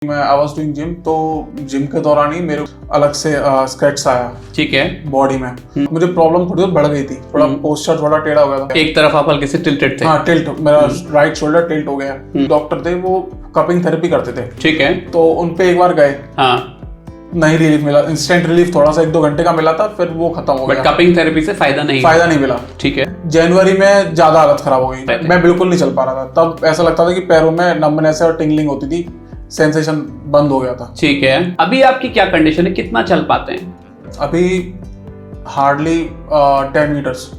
मैं I was doing gym, तो gym के दौरान ही मेरे अलग से स्केट्स आया। ठीक है। बॉडी में मुझे प्रॉब्लम थोड़ी बहुत बढ़ गई थी, थोड़ा पोस्चर थोड़ा टेढ़ा हो गया था। एक तरफ आप हल्के से टिल्टेड थे। हाँ, टिल्ट, मेरा राइट शोल्डर टिल्ट हो गया। डॉक्टर थे, वो कपिंग थेरेपी करते थे। ठीक है। तो उन पे एक बार गए, हाँ, नहीं रिलीफ मिला। इंस्टेंट रिलीफ थोड़ा सा 1-2 घंटे का मिला था, फिर वो खत्म हो बट गया। कपिंग थेरेपी से फायदा नहीं मिला। ठीक है। जनवरी में ज्यादा हालत खराब हो गई, मैं बिल्कुल नहीं चल पा रहा था। तब ऐसा लगता था कि पैरों में नंबनेस और टिंगलिंग होती थी, सेंसेशन बंद हो गया था। ठीक है। अभी आपकी क्या कंडीशन है, कितना चल पाते हैं? अभी हार्डली 10 मीटर्स।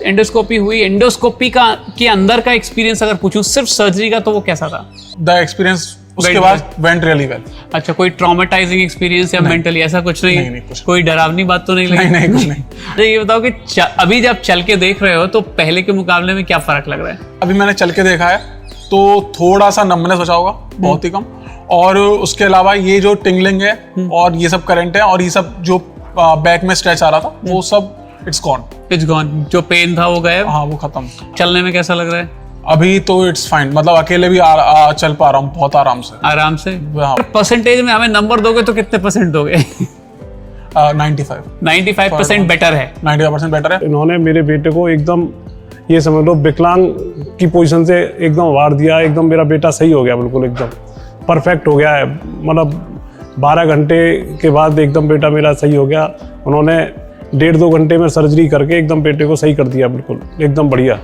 एंडोस्कोपी हुई, एंडोस्कोपी का के अंदर का एक्सपीरियंस अगर पूछूं सिर्फ सर्जरी का, तो वो कैसा था? द एक्सपीरियंस उसके बाद वेंट रियली वेल। अच्छा, कोई ट्रॉमेटाइजिंग एक्सपीरियंस या मेंटली ऐसा कुछ नहीं? नहीं, कुछ कोई डरावनी बात तो नहीं लगी? नहीं, कुछ नहीं। अच्छा, ये बताओ कि अभी जब चल के देख रहे हो तो पहले के मुकाबले में क्या फर्क लग रहा है? अभी मैंने चल के देखा है तो थोड़ा सा नंबनेस बचा होगा, बहुत ही कम। और उसके अलावा ये जो टिंगलिंग है और ये सब करंट है और ये सब जो बैक में स्ट्रेच आ रहा था, वो सब इट्स गॉन। जो पेन था वो गायब? हाँ, वो खत्म। चलने में कैसा लग रहा है? अभी तो इट्स फाइन, मतलब अकेले भी चल पा रहा हूँ बहुत आराम से। हाँ। परसेंटेज में हमें नंबर दोगे तो कितने परसेंट दोगे? 95% बेटर है। 95% बेटर है। इन्होंने मेरे बेटे को एकदम, ये समझ लो, विकलांग की पोजीशन से एकदम वार दिया। एकदम मेरा बेटा सही हो गया, बिल्कुल एकदम परफेक्ट हो गया है। मतलब 12 घंटे के बाद एकदम बेटा मेरा सही हो गया। उन्होंने 1.5-2 घंटे में सर्जरी करके एकदम बेटे को सही कर दिया, बिल्कुल एकदम बढ़िया।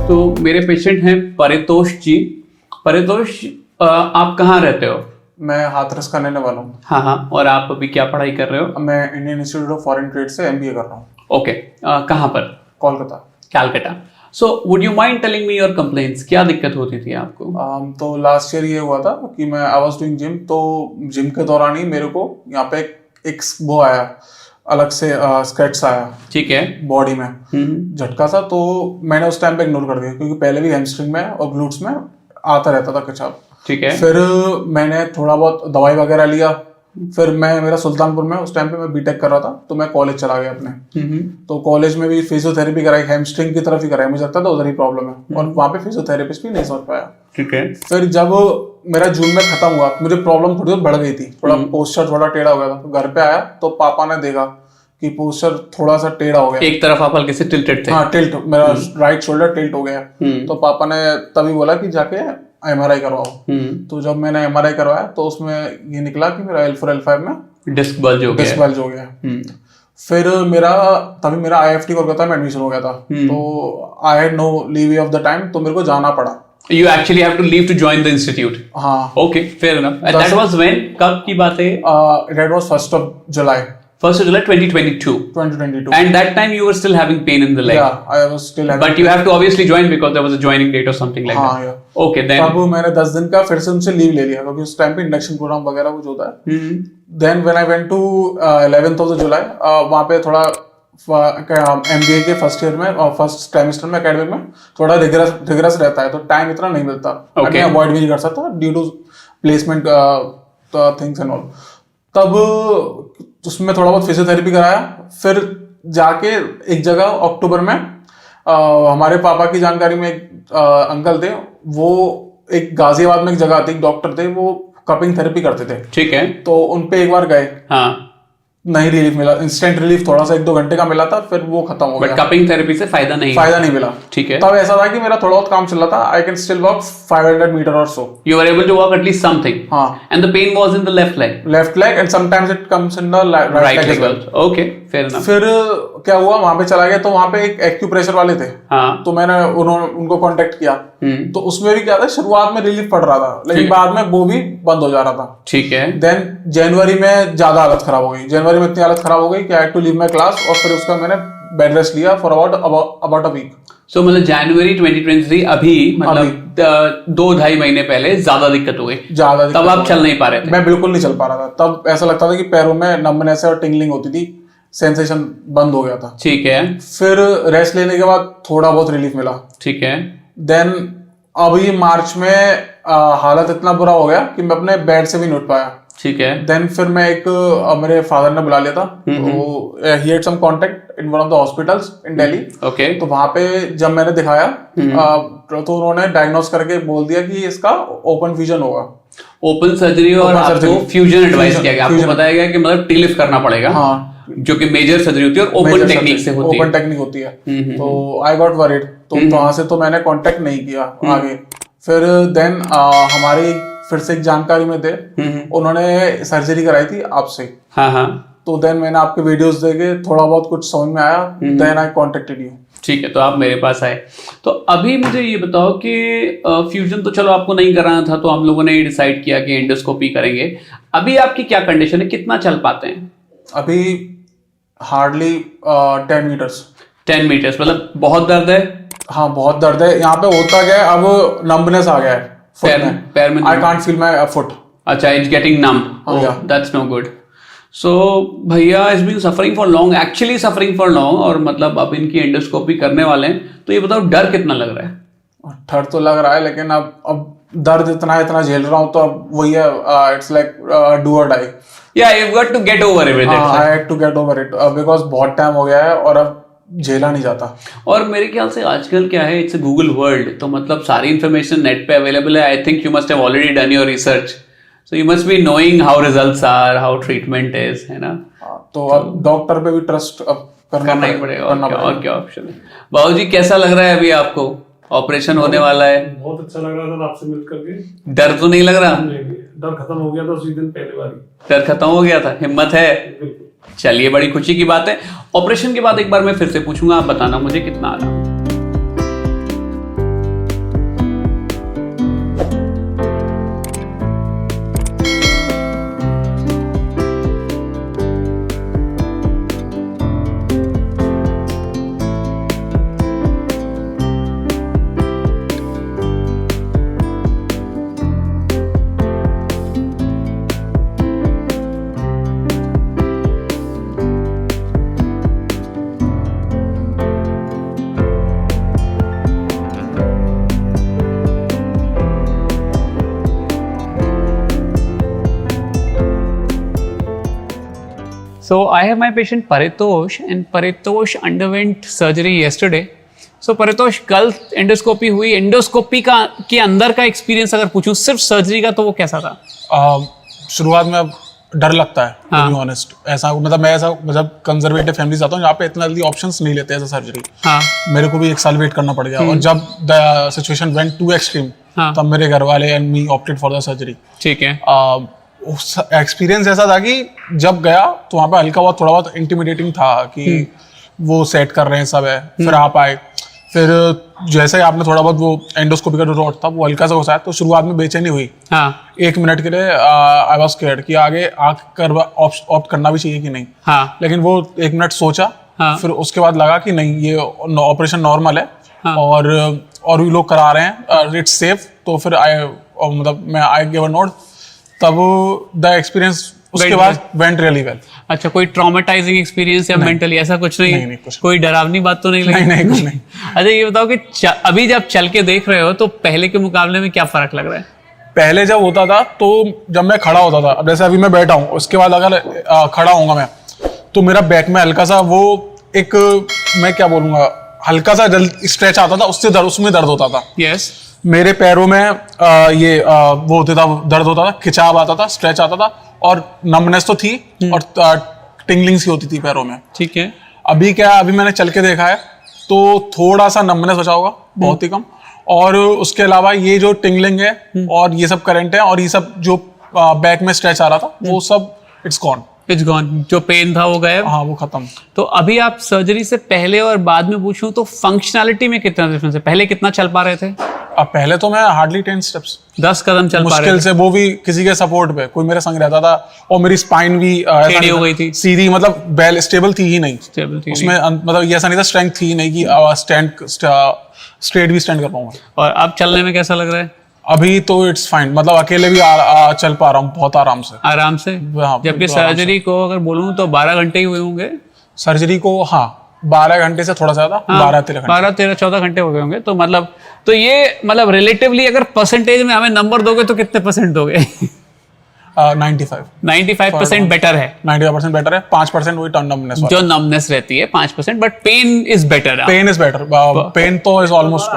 तो मेरे पेशेंट हैं परितोष जी। परितोष, आप कहाँ रहते हो? मैं हाथरस का रहने वाला हूँ। हाँ, और आप अभी क्या पढ़ाई कर रहे हो? मैं Indian institute of foreign trade से MBA कर रहा हूँ। ओके, कहाँ पर? Kolkata. Calcutta. So would you mind telling me your complaints? क्या दिक्कत होती थी आपको? तो लास्ट ईयर ये हुआ था कि मैं आई वॉज डूइंग जिम, तो जिम के दौरान ही मेरे को यहाँ पे एक वो आया, अलग से स्केट्स आया। ठीक है। बॉडी में झटका सा, तो मैंने उस टाइम पे इग्नोर कर दिया, क्योंकि पहले भी हैमस्ट्रिंग में और ग्लूट्स में आता रहता था खिंचाव। ठीक है। फिर मैंने थोड़ा बहुत दवाई वगैरह लिया। फिर मेरा सुल्तानपुर में उस टाइम पे मैं बीटेक कर रहा था, तो मैं कॉलेज चला गया अपने। तो कॉलेज में भी फिजियोथेरेपी कराई, हैमस्ट्रिंग की तरफ ही कराई, मुझे लगता था उधर ही प्रॉब्लम है, और वहाँ पे फिजियोथेरेपिस्ट भी नहीं समझ पाया। ठीक है। फिर जब मेरा जून में खत्म हुआ, मुझे प्रॉब्लम थोड़ी बहुत बढ़ गई थी, थोड़ा पोस्चर थोड़ा टेढ़ा हो गया था। तो घर पे आया तो पापा ने देखा कि पोस्चर थोड़ा सा टेढ़ा हो गया। एक तरफ आप हल्के से टिल्टेड थे। हाँ, टिल्ट, मेरा राइट शोल्डर टिल्ट हो गया। तो पापा ने तभी बोला कि जाके MRI करवाओ। तो जब मैंने MRI करवाया तो उसमें ये निकला कि मेरा L4 L5 में डिस्क बल्ज हो गया। फिर तभी मेरा IFT कोलकाता में एडमिशन हो गया था। तो I had no leave of the time, तो मेरे को जाना पड़ा। You actually have to leave to join the institute. हाँ। Okay, fair enough. And that was when? कब की बात है? That was 1st of July 2022. And that time you were still having pain in the leg. Yeah, I was still having. But you have to obviously join because there was a joining date or something like हाँ, that. yeah. Okay, then. तब मैंने 10 दिन का फिर से उनसे leave ले लिया, क्योंकि उस टाइम पे इंडक्शन प्रोग्राम वगैरह कुछ होता है। Then when I went to 11th of July, वहाँ पे थोड़ा MBA के फर्स्ट ईयर में और फर्स्ट सेमेस्टर में एकेडमिक में थोड़ा रिगरस रहता है, तो टाइम इतना नहीं मिलता। मैं अवॉइड भी नहीं कर सकता due to placement things and all. तब उसमें थोड़ा बहुत फिजियोथेरेपी कराया। फिर जाके एक जगह अक्टूबर में हमारे पापा की जानकारी में एक अंकल थे, वो एक गाजियाबाद में एक जगह थी, एक डॉक्टर थे, वो कपिंग थेरेपी करते थे। ठीक है। तो उन पे एक बार गए, हाँ, नहीं रिलीफ मिला। इंस्टेंट रिलीफ थोड़ा सा 1-2 घंटे का मिला था, फिर वो खत्म हो गया। बट कपिंग थेरेपी से फायदा नहीं मिला। ठीक है। तब ऐसा था कि मेरा थोड़ा बहुत काम चल रहा था। I can still walk 500 metre or so. You were able to walk at least something. हाँ। And the pain was in the left leg. Left leg and sometimes it comes in the right leg as well. Okay, fair enough. फिर क्या हुआ, वहां पे चला गया, तो वहां पे एक एक्यूप्रेशर वाले थे। हाँ। तो मैंने उनको कांटेक्ट किया। तो उसमें भी क्या था, शुरुआत में रिलीफ पड़ रहा था, लेकिन बाद में वो भी बंद हो जा रहा था। ठीक है। देन जनवरी में ज्यादा हालत खराब हो गई। जनवरी में इतनी हालत खराब हो गई कि I had to leave my class, और फिर उसका मैंने बेड रेस्ट लिया for about a week. So मतलब जनवरी 2023 अभी मतलब 2-2.5 महीने पहले ज्यादा दिक्कत हो गई। तब आप चल नहीं पा रहे थे? मैं बिल्कुल नहीं चल पा रहा था। तब ऐसा लगता था कि पैरों में नंबनेस और टिंगलिंग होती थी, सेंसेशन बंद हो गया था। ठीक है। फिर रेस्ट लेने के बाद थोड़ा बहुत रिलीफ मिला। ठीक है। देन अभी मार्च में हालत इतना बुरा हो गया कि मैं अपने बेड से भी नहीं उठ पाया। ठीक है। देन फिर मैं एक मेरे फादर ने बुला लिया था, तो he had some contact in one of the hospitals in Delhi. Okay. तो वहां पे जब मैंने दिखाया तो उन्होंने डायग्नोस करके बोल दिया कि इसका ओपन फ्यूजन होगा। ओपन सर्जरी और आपको फ्यूजन एडवाइस किया गया, आपको बताया गया कि मतलब टी-लिफ्ट करना पड़ेगा। हाँ, जो कि मेजर सर्जरी होती है और ओपन टेक्निक से होती है। ओपन टेक्निक होती है। तो आई गॉट वरीड, तो वहां से तो मैंने कांटेक्ट नहीं किया आगे। फिर देन हमारी फिर से एक जानकारी में थे, उन्होंने सर्जरी कराई थी आपसे। हाँ हाँ। तो देन मैंने आपके वीडियोस देखे, थोड़ा बहुत कुछ समझ में आया, देन आई कांटेक्टेड यू। ठीक है, तो आप मेरे पास आए। तो अभी मुझे ये बताओ कि फ्यूजन तो चलो आपको नहीं कराना था, तो हम लोगों ने ये डिसाइड किया कि एंडोस्कोपी करेंगे। अभी आपकी क्या कंडीशन है, कितना चल पाते हैं? अभी हार्डली 10 मीटर्स। 10 मीटर्स मतलब बहुत दर्द है? हाँ, बहुत दर्द है। यहाँ पे होता क्या है, अब नंबनेस आ गया है पैर में। I can't feel my foot. अच्छा, it's getting numb. That's no good. So भैया is been suffering for long, actually suffering for long, और मतलब अब इनकी एंडोस्कोपी करने वाले हैं। तो ये बताओ डर कितना लग रहा है? डर तो लग रहा है, लेकिन अब दर्द इतना झेल रहा हूँ, तो अब वही है, it's like do or die. Yeah you got to get over it. I had to get over it because बहुत टाइम हो गया है और अब झेला नहीं जाता। और मेरे ख्याल से आजकल क्या है, इट्स अ गूगल वर्ल्ड, तो मतलब सारी इंफॉर्मेशन नेट पे अवेलेबल है। I think you must have already done your research, so you must be knowing how results are, how treatment is, है ना? तो अब डॉक्टर पे भी ट्रस्ट अब करना ही पड़ेगा। और क्या ऑप्शन है? बाबू जी कैसा लग रहा है अभी आपको? ऑपरेशन होने वाला है। बहुत अच्छा लग रहा है सर आपसे मिल करके। डर तो नहीं लग रहा? डर खत्म हो गया था उसी दिन, पहले बारी डर खत्म हो गया था, हिम्मत है। चलिए, बड़ी खुशी की बात है। ऑपरेशन के बाद एक बार मैं फिर से पूछूंगा, आप बताना मुझे कितना आराम। So I have my patient Paritosh, and Paritosh underwent surgery yesterday. So Paritosh, कल एंडोस्कोपी हुई। एंडोस्कोपी का के अंदर का एक्सपीरियंस अगर पूछूं सिर्फ सर्जरी का, तो वो कैसा था? शुरुआत में अब डर लगता है, to be honest। ऐसा मतलब कंजर्वेटिव फैमिली से आता हूँ, यहाँ पे इतना जल्दी ऑप्शंस नहीं लेते ऐसा सर्जरी। हाँ। मेरे को भी 1 साल वेट करना पड़ गया, और जब the situation went to extreme, तब मेरे घर वाले and me opted for the surgery. ठीक है। एक्सपीरियंस ऐसा था कि जब गया तो वहाँ पे हल्का बहुत थोड़ा बहुत इंटिमिडेटिंग था कि वो सेट कर रहे हैं सब है। फिर आप आए, फिर जैसे ही आपने थोड़ा बहुत वो एंडोस्कोपी का जो रॉड था वो हल्का सा घुसाया, तो शुरुआत में बेचैनी हुई। हाँ। 1 मिनट के लिए आई वाज स्कैर्ड कि आगे आकर ऑप्ट करना भी चाहिए कि नहीं। हाँ। लेकिन वो 1 मिनट सोचा। हाँ। फिर उसके बाद लगा कि नहीं, ये ऑपरेशन नॉर्मल है। हाँ। और भी लोग करा रहे हैं, इट्स सेफ। तो फिर आई गिव अ नोड, तब द एक्सपीरियंस उसके बाद वेंट रियली वेल। अच्छा, कोई ट्रॉमेटाइजिंग एक्सपीरियंस या मेंटली ऐसा कुछ नहीं? नहीं, कुछ कोई डरावनी बात तो नहीं लगी? नहीं, कुछ नहीं। अच्छा, ये बताओ कि अभी जब चल के देख रहे हो तो पहले के मुकाबले में क्या फर्क लग रहा है? पहले जब होता था, तो जब मैं खड़ा होता था, अब जैसे अभी मैं बैठा हूँ, उसके बाद अगर खड़ा होऊंगा मैं, तो मेरा बैक में हल्का सा वो एक, मैं क्या बोलूंगा, हल्का सा स्ट्रेच आता था, उसमें दर्द होता था। यस। मेरे पैरों में वो होता था, दर्द होता था, खिंचाव आता था, स्ट्रेच आता था, और नमनेस तो थी, और टिंगलिंग सी होती थी पैरों में। ठीक है। अभी क्या, अभी मैंने चल के देखा है, तो थोड़ा सा नमनेस बचा होगा, बहुत ही कम। और उसके अलावा ये जो टिंगलिंग है और ये सब करंट है और ये सब जो बैक में स्ट्रेच आ रहा था, वो सब इट्स गॉन। It's gone. जो पेन था वो गायब? हाँ, वो खत्म। तो अभी आप सर्जरी से पहले और बाद में पूछूं तो फंक्शनैलिटी में कितना डिफरेंस है? पहले कितना चल पा रहे थे? अब पहले तो मैं हार्डली 10 स्टेप्स, 10 कदम चल पा रहे थे, मुश्किल से, वो भी किसी के सपोर्ट पे। कोई मेरे संग रहता था, और मेरी स्पाइन भी टेढ़ी हो गई थी, सीधी, मतलब बेल स्टेबल थी ही नहीं। स्टेबल थी उसमें मतलब ये ऐसा नहीं था, स्ट्रेंथ थी नहीं कि स्ट्रेट भी स्टैंड कर पाऊंगा। और अब चलने में कैसा लग रहा है? अभी तो इट्स फाइन, मतलब अकेले भी चल पा रहा हूँ बहुत आराम से। आराम से? जबकि सर्जरी को अगर बोलूँ तो 12 घंटे ही हुए होंगे सर्जरी को। हाँ, 12 घंटे से थोड़ा ज्यादा। हाँ, 12-13-14 घंटे हो गए होंगे। तो मतलब ये रिलेटिवली अगर परसेंटेज में हमें नंबर दोगे तो कितने % दोगे? 95 95% बेटर है, 95% बेटर है, 5% वही टर्न नमनेस जो नमनेस रहती है 5%, but pain is better. Pain is better, pain तो इज ऑलमोस्ट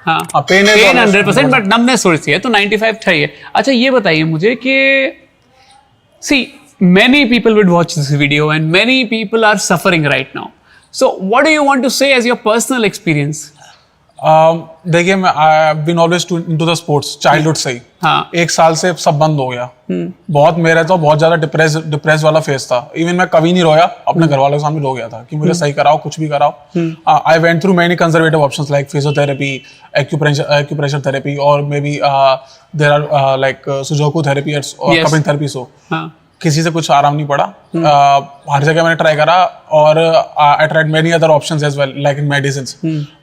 हाँ, पेन 100%, बट नमनेस थोड़ी सी है, तो 95 सही है। अच्छा ये बताइए मुझे कि सी many people would watch this video and many people are suffering right now, so what do you want to say as your personal experience? देखिए मैं I been always into the sports childhood से ही। हाँ। 1 साल से सब बंद हो गया। बहुत मेरा तो बहुत ज्यादा डिप्रेस वाला फेज था। इवन मैं कभी नहीं रोया, अपने घर वालों के सामने रो गया था कि मुझे सही कराओ, कुछ भी कराओ। I went through many conservative options like physiotherapy, acupressure therapy, और maybe there are like sujok therapy और कपिंग थेरेपी। सो किसी से कुछ आराम नहीं पड़ा। हर जगह मैंने ट्राई करा, और I tried many other options as well like in medicines,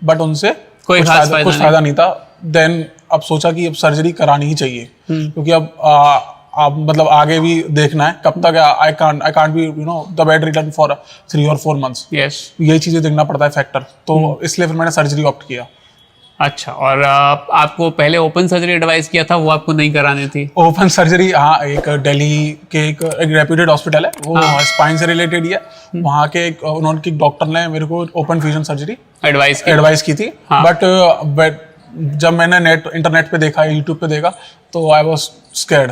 but उनसे कुछ फायदा नहीं था। देन अब सोचा कि अब सर्जरी करानी ही चाहिए, क्योंकि अब मतलब आगे भी देखना है कब तक। I can't be the bed return for 3 or 4 months। यही चीजें देखना पड़ता है फैक्टर, तो इसलिए फिर मैंने सर्जरी ऑप्ट किया। अच्छा, और आपको पहले ओपन सर्जरी एडवाइस किया था, वो आपको नहीं करानी थी? ओपन सर्जरी, हाँ, एक दिल्ली के एक रेप्यूटेड हॉस्पिटल है, वो स्पाइन से रिलेटेड ही है। वहाँ के उन्होंने डॉक्टर ने मेरे को ओपन फ्यूजन सर्जरी एडवाइस की थी। बट जब मैंने इंटरनेट पे देखा, यूट्यूब पे देखा, तो आई वाज स्कैर्ड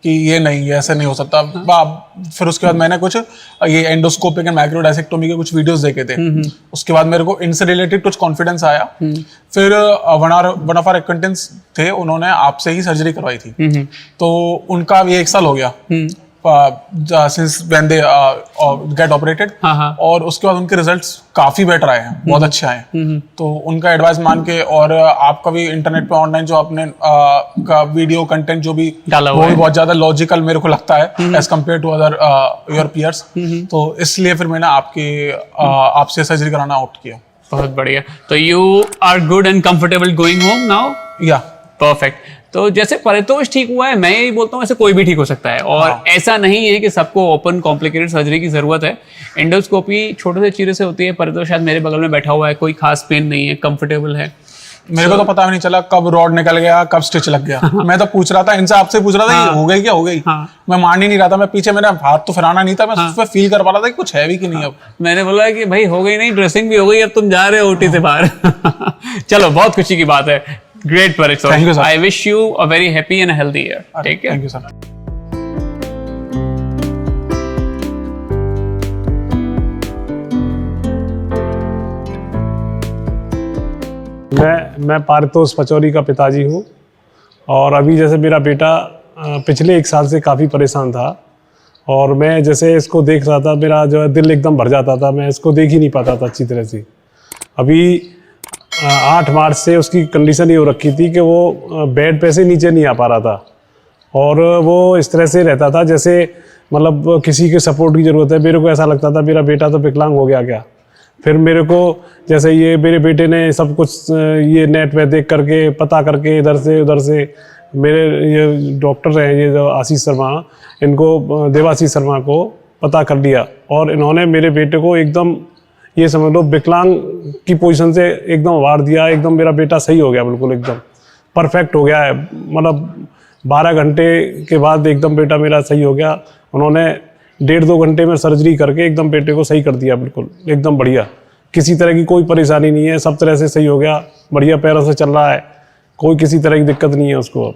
कि ये नहीं, ये ऐसे नहीं हो सकता। फिर उसके बाद मैंने कुछ ये एंडोस्कोपिक एंड माइक्रोडाइसेक्टोमी के कुछ वीडियोस देखे थे। उसके बाद मेरे को इनसे रिलेटेड कुछ कॉन्फिडेंस आया। फिर वन ऑफ आवर अक्वेंटेंस थे, उन्होंने आपसे ही सर्जरी करवाई थी, तो उनका अभी 1 साल हो गया since when they get operated, और उसके बाद उनके रिजल्ट्स काफी बेटर आए हैं, बहुत अच्छे आए हैं। तो उनका एडवाइस मान के, और आपका भी इंटरनेट पे ऑनलाइन जो आपने का वीडियो कंटेंट जो भी डाला वो भी बहुत ज्यादा लॉजिकल मेरे को लगता है as compare to other your peers. तो इसलिए फिर मैंने आपसे सर्जरी कराना ऑप्ट किया। बहुत बढ़िया। तो you are good and comfortable going home now? या परफेक्ट। तो जैसे परितोष ठीक हुआ है, मैं यही बोलता हूँ ऐसे कोई भी ठीक हो सकता है, और ऐसा नहीं है कि सबको ओपन कॉम्प्लिकेटेड सर्जरी की जरूरत है। एंडोस्कोपी छोटे से चीरे से होती है। परितोष शायद मेरे बगल में बैठा हुआ है, कोई खास पेन नहीं है, कंफर्टेबल है। मेरे को तो पता भी नहीं चला कब रॉड निकल गया, कब स्टिच लग गया। मैं तो पूछ रहा था इनसे, आपसे पूछ रहा था हो गई क्या, हो गई। मैं मान ही नहीं रहा था। मैं पीछे, मेरा हाथ तो फिराना नहीं था, मैं उस पर फील कर पा रहा था कि कुछ है भी कि नहीं। अब मैंने बोला कि भाई हो गई नहीं, ड्रेसिंग भी हो गई, अब तुम जा रहे हो ओटी से बाहर। चलो, बहुत खुशी की बात है। Great, Paritosh. Thank you, sir. I wish you a very happy and a healthy year. Take care. Thank you, sir. मैं पारितोष पचौरी का पिताजी हूँ, और अभी जैसे मेरा बेटा पिछले 1 साल से काफ़ी परेशान था, और मैं जैसे इसको देख रहा था, मेरा जो है दिल एकदम भर जाता था, मैं इसको देख ही नहीं पाता था अच्छी तरह से। अभी 8 मार्च से उसकी कंडीशन ये हो रखी थी कि वो बेड पे से नीचे नहीं आ पा रहा था, और वो इस तरह से रहता था जैसे मतलब किसी के सपोर्ट की ज़रूरत है। मेरे को ऐसा लगता था मेरा बेटा तो विकलांग हो गया क्या। फिर मेरे को जैसे ये मेरे बेटे ने सब कुछ ये नेट पे देख करके, पता करके, इधर से उधर से, मेरे ये डॉक्टर हैं ये जो आशीष शर्मा, इनको देवाशीष शर्मा को पता कर लिया, और इन्होंने मेरे बेटे को एकदम ये समझ लो विकलांग की पोजीशन से एकदम उभार दिया। एकदम मेरा बेटा सही हो गया, बिल्कुल एकदम परफेक्ट हो गया है। मतलब 12 घंटे के बाद एकदम बेटा मेरा सही हो गया। उन्होंने 1.5-2 घंटे में सर्जरी करके एकदम बेटे को सही कर दिया, बिल्कुल एकदम बढ़िया। किसी तरह की कोई परेशानी नहीं है, सब तरह से सही हो गया, बढ़िया पैरों से चल रहा है, कोई किसी तरह की दिक्कत नहीं है उसको।